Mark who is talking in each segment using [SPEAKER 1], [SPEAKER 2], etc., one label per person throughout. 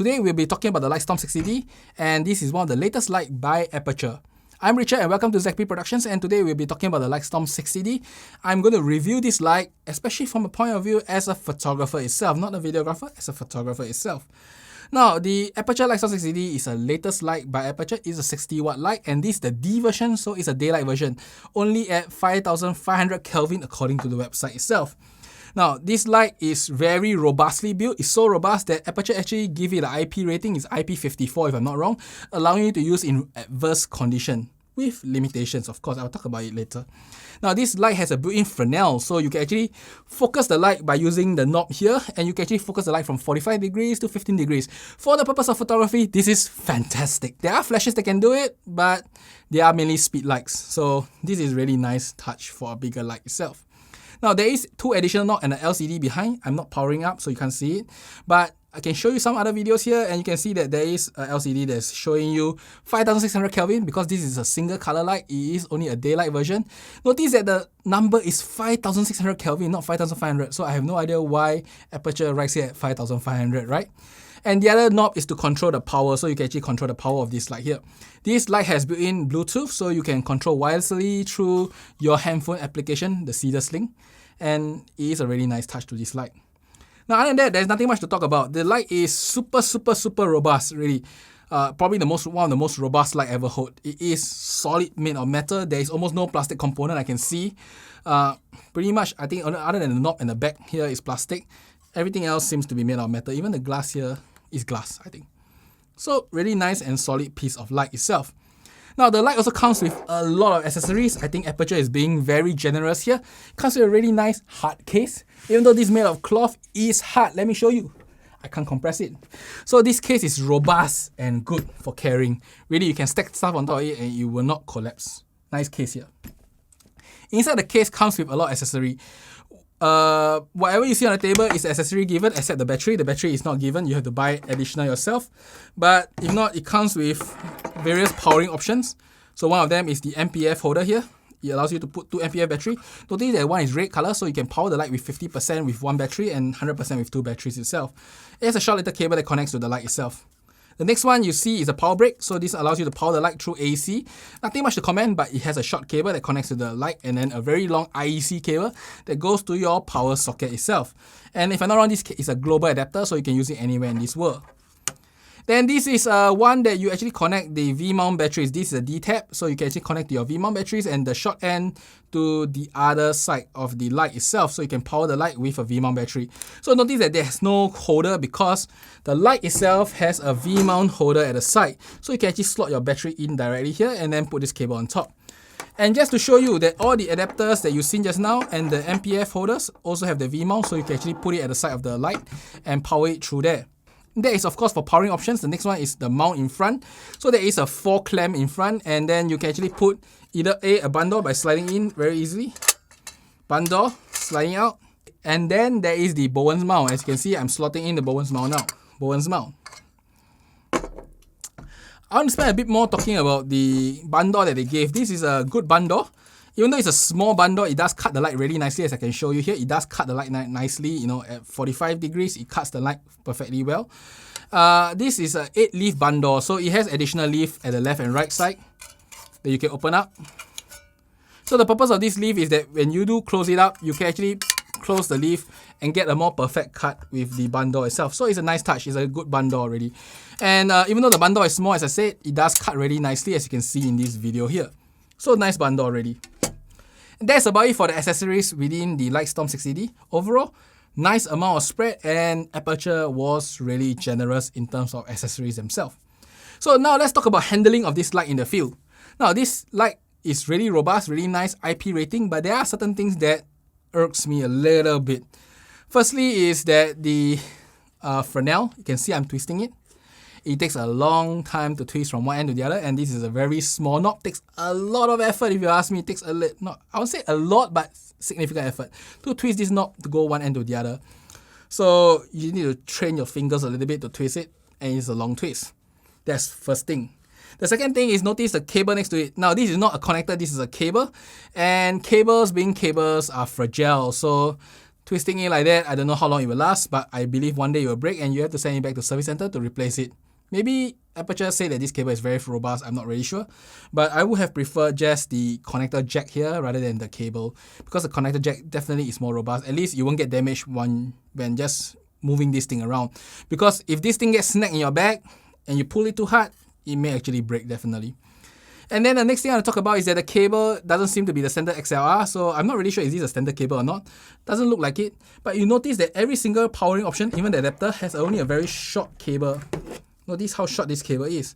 [SPEAKER 1] today we'll be talking about the Lightstorm 60D, and this is one of the latest light by Aputure. I'm Richard and welcome to ZP Productions, and today we'll be talking about the Lightstorm 60D. I'm going to review this light, especially from a point of view as a photographer itself, not a videographer, as a photographer itself. Now, the Aputure Lightstorm 60D is a latest light by Aputure. It's a 60 watt light, and this is the D version, so it's a daylight version, only at 5500 Kelvin according to the website itself. Now, this light is very robustly built. It's so robust that Aputure actually give it an IP rating. It's IP54 if I'm not wrong, allowing you to use in adverse condition with limitations, of course. I'll talk about it later. Now, this light has a built-in Fresnel, so you can actually focus the light by using the knob here, and you can actually focus the light from 45 degrees to 15 degrees. For the purpose of photography, this is fantastic. There are flashes that can do it, but they are mainly speed lights. So this is really nice touch for a bigger light itself. Now, there is two additional knobs and an LCD behind. I'm not powering up, so you can't see it. But I can show you some other videos here, and you can see that there is a LCD that's showing you 5600 Kelvin because this is a single color light. It is only a daylight version. Notice that the number is 5600 Kelvin, not 5500. So I have no idea why Aputure writes it at 5500, right? And the other knob is to control the power, so you can actually control the power of this light here. This light has built-in Bluetooth, so you can control wirelessly through your handphone application, the Cedar Sling. And it is a really nice touch to this light. Now, other than that, there's nothing much to talk about. The light is super robust, really. Probably one of the most robust light ever hold. It is solid, made of metal. There is almost no plastic component I can see. Pretty much, I think, other than the knob and the back here is plastic. Everything else seems to be made of metal. Even the glass here is glass, I think. So, really nice and solid piece of light itself. Now, the light also comes with a lot of accessories. I think Aputure is being very generous here. It comes with a really nice hard case. Even though this is made of cloth, it is hard. Let me show you. I can't compress it. So this case is robust and good for carrying. Really, you can stack stuff on top of it and it will not collapse. Nice case here. Inside the case comes with a lot of accessory. Whatever you see on the table is accessory given except the battery. The battery is not given. You have to buy additional yourself. But if not, it comes with various powering options. So one of them is the MPF holder here. It allows you to put 2 MPF battery. Notice that one is red color, so you can power the light with 50% with one battery and 100% with 2 batteries itself. It has a short little cable that connects to the light itself. The next one you see is a power brick, so this allows you to power the light through AC. Nothing much to comment, but it has a short cable that connects to the light and then a very long IEC cable that goes to your power socket itself. And if I'm not wrong, this is a global adapter, so you can use it anywhere in this world. Then this is one that you actually connect the V-mount batteries. This is a D-tap, so you can actually connect your V-mount batteries and the short end to the other side of the light itself, so you can power the light with a V-mount battery. So notice that there's no holder because the light itself has a V-mount holder at the side, so you can actually slot your battery in directly here and then put this cable on top. And just to show you that all the adapters that you've seen just now and the MPF holders also have the V-mount, so you can actually put it at the side of the light and power it through there. That is, of course, for powering options. The next one is the mount in front. So there is a 4 clamp in front, and then you can actually put either a bundle by sliding in very easily, bundle, sliding out, and then there is the Bowen's mount. As you can see, I'm slotting in the Bowen's mount now. Bowen's mount. I want to spend a bit more talking about the bundle that they gave. This is a good bundle. Even though it's a small bundle, it does cut the light really nicely, as I can show you here. It does cut the light nicely, you know, at 45 degrees, it cuts the light perfectly well. This is an 8-leaf bundle, so it has additional leaf at the left and right side that you can open up. So the purpose of this leaf is that when you do close it up, you can actually close the leaf and get a more perfect cut with the bundle itself. So it's a nice touch, it's a good bundle already. And even though the bundle is small, as I said, it does cut really nicely, as you can see in this video here. So nice bundle already. That's about it for the accessories within the Lightstorm 60D. Overall, nice amount of spread, and Aputure was really generous in terms of accessories themselves. So now let's talk about handling of this light in the field. Now this light is really robust, really nice IP rating, but there are certain things that irks me a little bit. Firstly is that the Fresnel, you can see I'm twisting it. It takes a long time to twist from one end to the other, and this is a very small knob. It takes a lot of effort, if you ask me. It takes I would say a lot, but significant effort to twist this knob to go one end to the other. So you need to train your fingers a little bit to twist it, and it's a long twist. That's first thing. The second thing is notice the cable next to it. Now this is not a connector, this is a cable, and cables being cables are fragile. So Twisting it like that, I don't know how long it will last, but I believe one day it will break and you have to send it back to service center to replace it. Maybe Aputure say that this cable is very robust, I'm not really sure. But I would have preferred just the connector jack here rather than the cable, because the connector jack definitely is more robust. At least you won't get damaged when just moving this thing around. Because if this thing gets snagged in your bag and you pull it too hard, it may actually break definitely. And then the next thing I want to talk about is that the cable doesn't seem to be the standard XLR, so I'm not really sure is this a standard cable or not. Doesn't look like it. But you notice that every single powering option, even the adapter, has only a very short cable. Notice how short this cable is.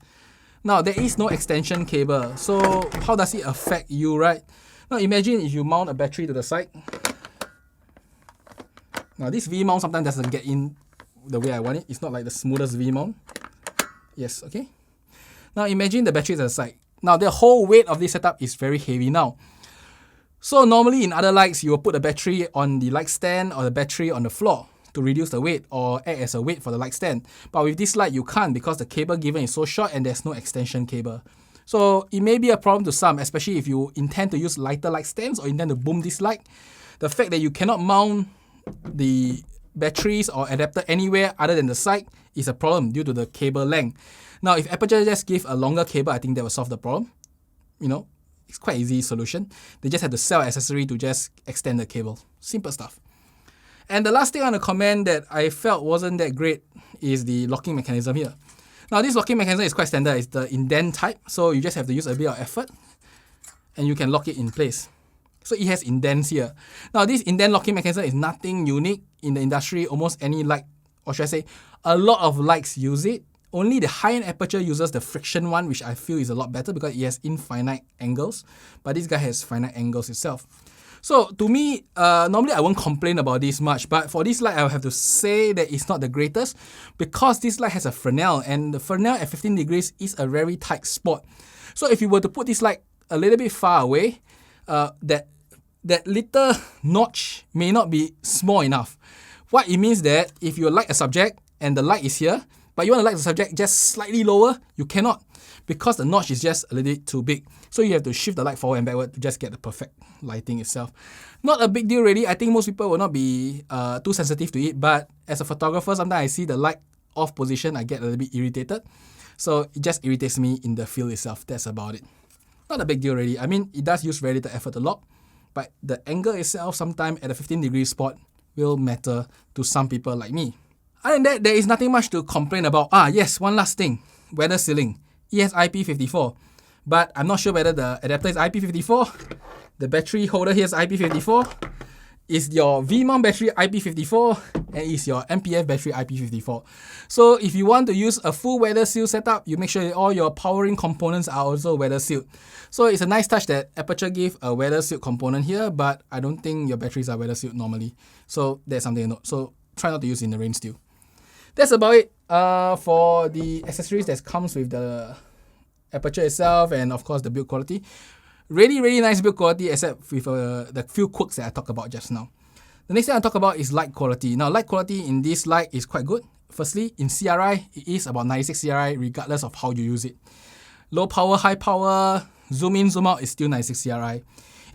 [SPEAKER 1] Now, there is no extension cable, so how does it affect you, right? Now, imagine if you mount a battery to the side. Now, this V-mount sometimes doesn't get in the way I want it. It's not like the smoothest V-mount. Yes, okay. Now, imagine the battery is at the side. Now, the whole weight of this setup is very heavy now. So, normally in other lights, you will put the battery on the light stand or the battery on the floor to reduce the weight or act as a weight for the light stand. But with this light, you can't because the cable given is so short and there's no extension cable. So, it may be a problem to some, especially if you intend to use lighter light stands or intend to boom this light. The fact that you cannot mount the batteries or adapter anywhere other than the side is a problem due to the cable length. Now, if Aputure just give a longer cable, I think that will solve the problem. You know, it's quite easy solution. They just have to sell accessory to just extend the cable. Simple stuff. And the last thing I want to comment that I felt wasn't that great is the locking mechanism here. Now, this locking mechanism is quite standard. It's the indent type, so you just have to use a bit of effort and you can lock it in place. So it has indents here. Now, this indent locking mechanism is nothing unique in the industry. Almost any light, or should I say, a lot of lights use it. Only the high-end Aputure uses the friction one, which I feel is a lot better because it has infinite angles. But this guy has finite angles itself. So to me, normally I won't complain about this much. But for this light, I will have to say that it's not the greatest because this light has a Fresnel. And the Fresnel at 15 degrees is a very tight spot. So if you were to put this light a little bit far away, that little notch may not be small enough. What it means that if you light a subject and the light is here, but you want to light the subject just slightly lower, you cannot because the notch is just a little bit too big. So you have to shift the light forward and backward to just get the perfect lighting itself. Not a big deal really. I think most people will not be too sensitive to it, but as a photographer, sometimes I see the light off position, I get a little bit irritated. So it just irritates me in the field itself. That's about it. Not a big deal really. I mean, it does use very little effort to lock, but the angle itself sometimes at a 15 degree spot will matter to some people like me. Other than that, there is nothing much to complain about. Yes, one last thing. Weather sealing. It has IP54. But I'm not sure whether the adapter is IP54. The battery holder here is IP54. Is your V-mount battery IP54? And is your MPF battery IP54? So if you want to use a full weather seal setup, you make sure that all your powering components are also weather sealed. So it's a nice touch that Aputure gave a weather sealed component here, but I don't think your batteries are weather sealed normally. So that's something to note. So try not to use in the rain still. That's about it for the accessories that comes with the Aputure itself and of course the build quality. Really, really nice build quality except with the few quirks that I talked about just now. The next thing I'll talk about is light quality. Now, light quality in this light is quite good. Firstly, in CRI, it is about 96 CRI regardless of how you use it. Low power, high power, zoom in, zoom out is still 96 CRI.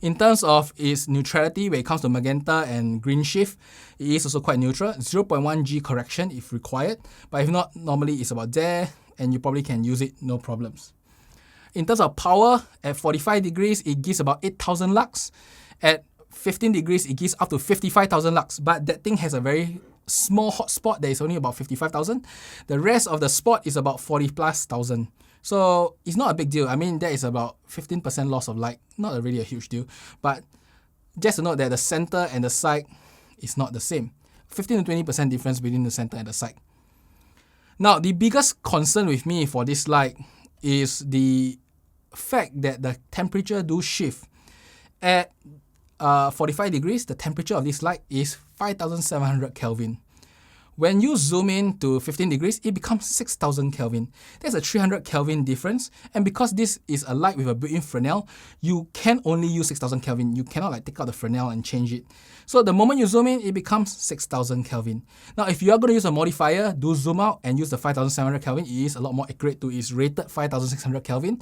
[SPEAKER 1] In terms of its neutrality, when it comes to magenta and green shift, it is also quite neutral. 0.1 G correction if required, but if not, normally it's about there, and you probably can use it no problems. In terms of power, at 45 degrees, it gives about 8,000 lux. At 15 degrees, it gives up to 55,000 lux, but that thing has a very small hot spot that is only about 55,000. The rest of the spot is about 40,000+. So it's not a big deal. I mean, that is about 15% loss of light. Not really a huge deal. But just to note that the center and the side is not the same. 15 to 20% difference between the center and the side. Now, the biggest concern with me for this light is the fact that the temperature do shift. At 45 degrees, the temperature of this light is 5,700 Kelvin. When you zoom in to 15 degrees, it becomes 6,000 Kelvin. There's a 300 Kelvin difference. And because this is a light with a built-in Fresnel, you can only use 6,000 Kelvin. You cannot take out the Fresnel and change it. So the moment you zoom in, it becomes 6,000 Kelvin. Now, if you are going to use a modifier, do zoom out and use the 5,700 Kelvin. It is a lot more accurate to its rated 5,600 Kelvin.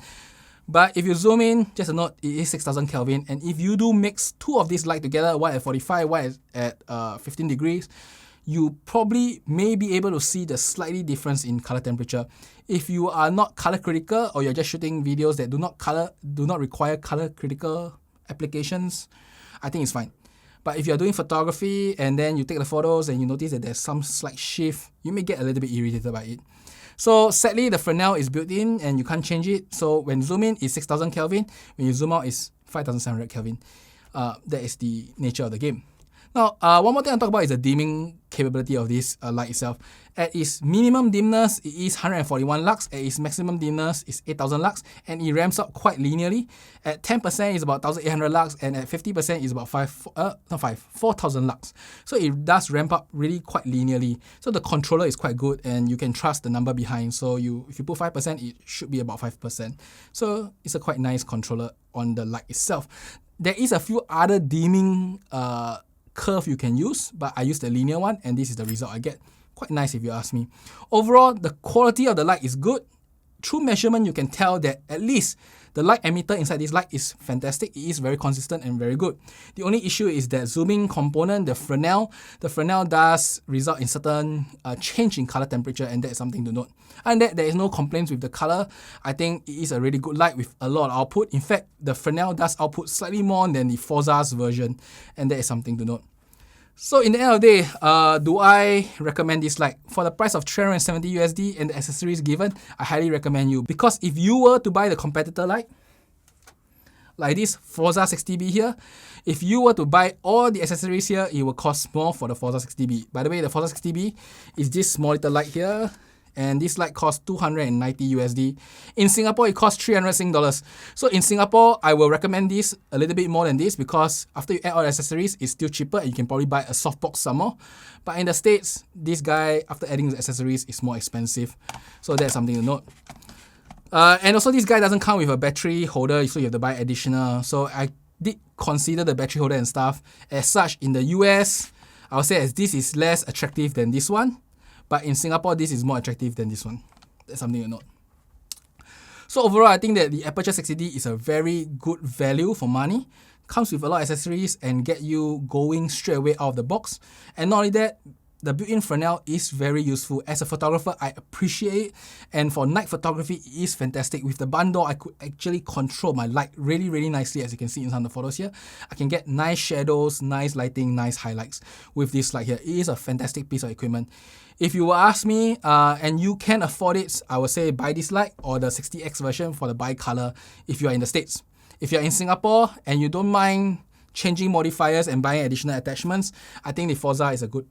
[SPEAKER 1] But if you zoom in, just a note, it is 6000 Kelvin. And if you do mix two of these light together, one at 45, one at 15 degrees, you probably may be able to see the slightly difference in color temperature. If you are not color critical, or you're just shooting videos that do not require color critical applications, I think it's fine. But if you're doing photography and then you take the photos and you notice that there's some slight shift, you may get a little bit irritated by it. So sadly, the Fresnel is built in and you can't change it. So when zoom in, it's 6000 Kelvin. When you zoom out, it's 5700 Kelvin. That is the nature of the game. Now, one more thing I'll talk about is the dimming capability of this light itself. At its minimum dimness, it is 141 lux. At its maximum dimness, it's 8000 lux. And it ramps up quite linearly. At 10%, it's about 1800 lux. And at 50%, it's about 4000 lux. So it does ramp up really quite linearly. So the controller is quite good and you can trust the number behind. So if you put 5%, it should be about 5%. So it's a quite nice controller on the light itself. There is a few other dimming curve you can use, but I use the linear one and this is the result I get. Quite nice if you ask me. Overall, the quality of the light is good. Through measurement, you can tell that at least the light emitter inside this light is fantastic. It is very consistent and very good. The only issue is that zooming component, the Fresnel does result in certain change in color temperature, and that is something to note. And that there is no complaints with the color. I think it is a really good light with a lot of output. In fact, the Fresnel does output slightly more than the Forza's version, and that is something to note. So in the end of the day, do I recommend this light? For the price of 370 USD and the accessories given, I highly recommend you. Because if you were to buy the competitor light, like this Forza 60B here, if you were to buy all the accessories here, it will cost more for the Forza 60B. By the way, the Forza 60B is this small little light here, and this light costs 290 USD. In Singapore, it costs 300 Sing dollars. So in Singapore, I will recommend this a little bit more than this because after you add all the accessories, it's still cheaper and you can probably buy a softbox somewhere. But in the States, this guy, after adding the accessories, is more expensive. So that's something to note. And also, this guy doesn't come with a battery holder, so you have to buy additional. So I did consider the battery holder and stuff. As such, in the US, I would say as this is less attractive than this one. But in Singapore, this is more attractive than this one. That's something to note. So overall, I think that the Aputure 60D is a very good value for money. Comes with a lot of accessories and get you going straight away out of the box. And not only that, the built-in Fresnel is very useful. As a photographer, I appreciate it. And for night photography, it is fantastic. With the bundle, I could actually control my light really, really nicely, as you can see in some of the photos here. I can get nice shadows, nice lighting, nice highlights with this light here. It is a fantastic piece of equipment. If you will ask me, and you can afford it, I would say buy this light or the 60X version for the bi-color if you are in the States. If you're in Singapore and you don't mind changing modifiers and buying additional attachments, I think the Forza is a good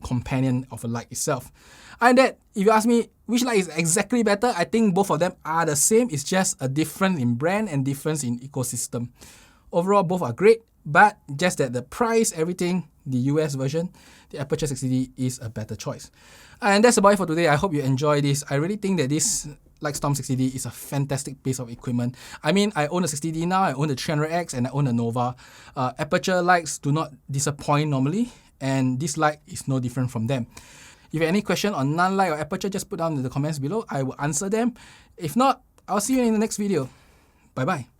[SPEAKER 1] companion of a light itself. And that, if you ask me which light is exactly better, I think both of them are the same. It's just a difference in brand and difference in ecosystem. Overall, both are great, but just that the price, everything, the US version, the Aputure 60D is a better choice. And that's about it for today. I hope you enjoy this. I really think that this Lightstorm 60D is a fantastic piece of equipment. I mean, I own a 60D now, I own the 300X, and I own the Nova. Aputure lights do not disappoint normally, and this light is no different from them. If you have any question on non-light or Aputure, just put down in the comments below. I will answer them. If not, I'll see you in the next video. Bye-bye.